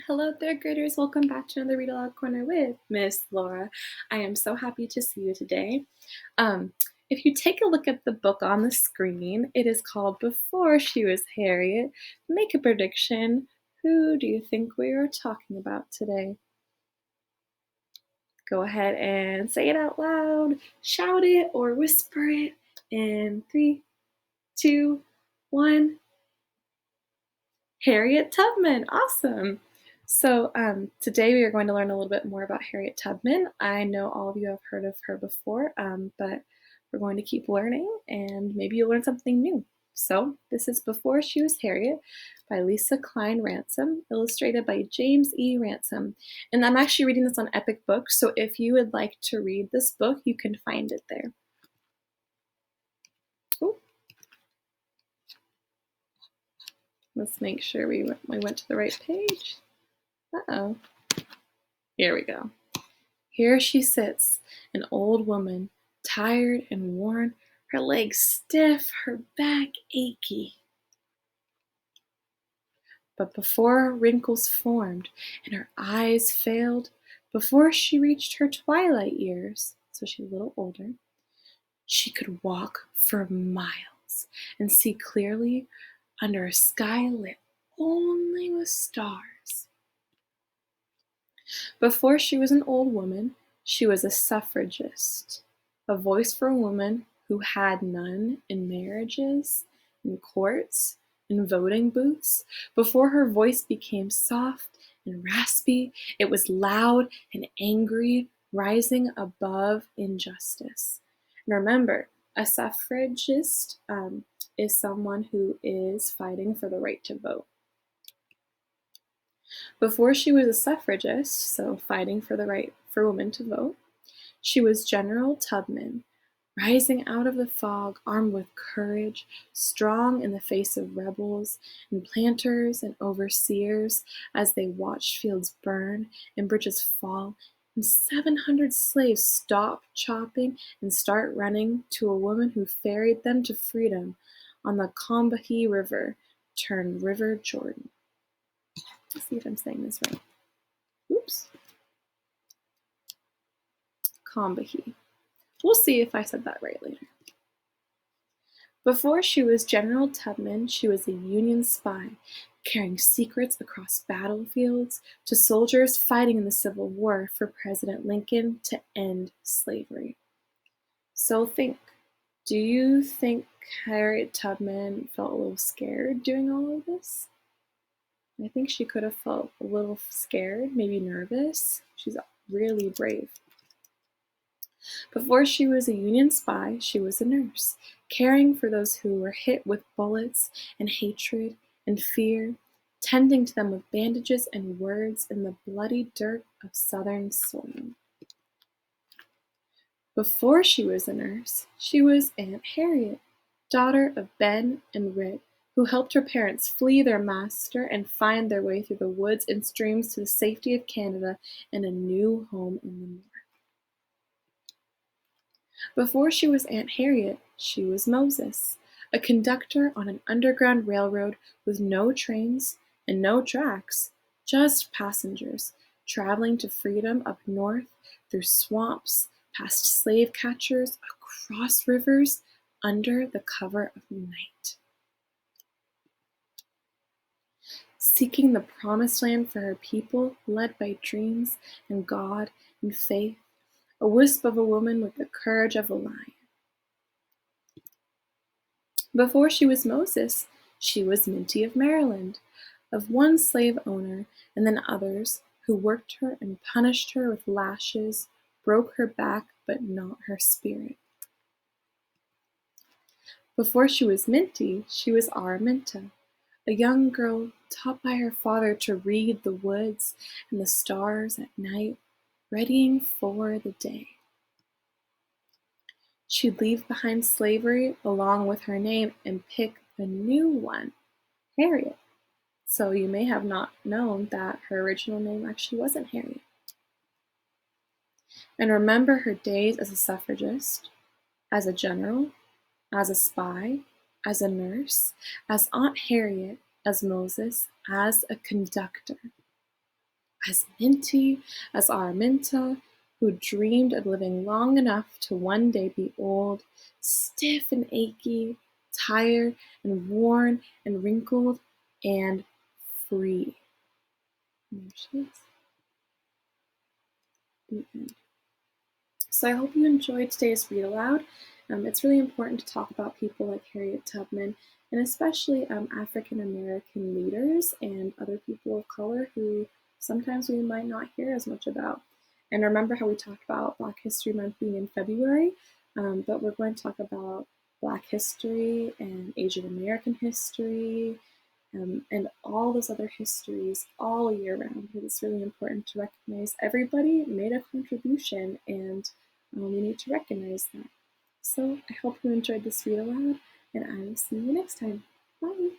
Hello, third graders. Welcome back to another Read Aloud Corner with Miss Laura. I am so happy to see you today. Um, if you take a look at the book on the screen, it is called Before She Was Harriet. Make a prediction. Who do you think we are talking about today? Go ahead and say it out loud, shout it, or whisper it in 3, 2, 1. Harriet Tubman. Awesome. So today we are going to learn a little bit more about Harriet Tubman. I know all of you have heard of her before, but we're going to keep learning and maybe you'll learn something new. So this is Before She Was Harriet by Lisa Klein Ransom, illustrated by James E. Ransom. And I'm actually reading this on Epic Books, so if you would like to read this book, you can find it there. Ooh. Let's make sure we went to the right page. Uh-oh. Here we go. Here she sits, an old woman, tired and worn, her legs stiff, her back achy. But before her wrinkles formed and her eyes failed, before she reached her twilight years, so she's a little older, she could walk for miles and see clearly under a sky lit only with stars. Before she was an old woman, she was a suffragist, a voice for a woman who had none in marriages, in courts, in voting booths. Before her voice became soft and raspy, it was loud and angry, rising above injustice. And remember, a suffragist is someone who is fighting for the right to vote. Before she was a suffragist, so fighting for the right for women to vote, she was General Tubman, rising out of the fog, armed with courage, strong in the face of rebels and planters and overseers as they watched fields burn and bridges fall and 700 slaves stop chopping and start running to a woman who ferried them to freedom on the Combahee River, turned River Jordan. Let's see if I'm saying this right. Oops. Combahee. We'll see if I said that right later. Before she was General Tubman, she was a Union spy, carrying secrets across battlefields to soldiers fighting in the Civil War for President Lincoln to end slavery. So think, do you think Harriet Tubman felt a little scared doing all of this? I think she could have felt a little scared, maybe nervous. She's really brave. Before she was a Union spy, she was a nurse, caring for those who were hit with bullets and hatred and fear, tending to them with bandages and words in the bloody dirt of Southern soil. Before she was a nurse, she was Aunt Harriet, daughter of Ben and Rit, who helped her parents flee their master and find their way through the woods and streams to the safety of Canada and a new home in the north. Before she was Aunt Harriet, she was Moses, a conductor on an underground railroad with no trains and no tracks, just passengers traveling to freedom up north through swamps, past slave catchers, across rivers, under the cover of night. Seeking the promised land for her people, led by dreams and God and faith, a wisp of a woman with the courage of a lion. Before she was Moses, she was Minty of Maryland, of one slave owner and then others who worked her and punished her with lashes, broke her back but not her spirit. Before she was Minty, she was Araminta, a young girl taught by her father to read the woods and the stars at night, readying for the day. She'd leave behind slavery along with her name and pick a new one, Harriet. So you may have not known that her original name actually wasn't Harriet. And remember her days as a suffragist, as a general, as a spy, as a nurse, as Aunt Harriet, as Moses, as a conductor. as minty as Araminta, who dreamed of living long enough to one day be old, stiff and achy, tired and worn and wrinkled, and free. And there she is. The end. So I hope you enjoyed today's read aloud. It's really important to talk about people like Harriet Tubman, and especially African American leaders and other people of color who sometimes we might not hear as much about. And remember how we talked about Black History Month being in February, but we're going to talk about Black history and Asian American history, and all those other histories all year round. It's really important to recognize everybody made a contribution, and we need to recognize that. So I hope you enjoyed this read aloud, and I will see you next time. Bye!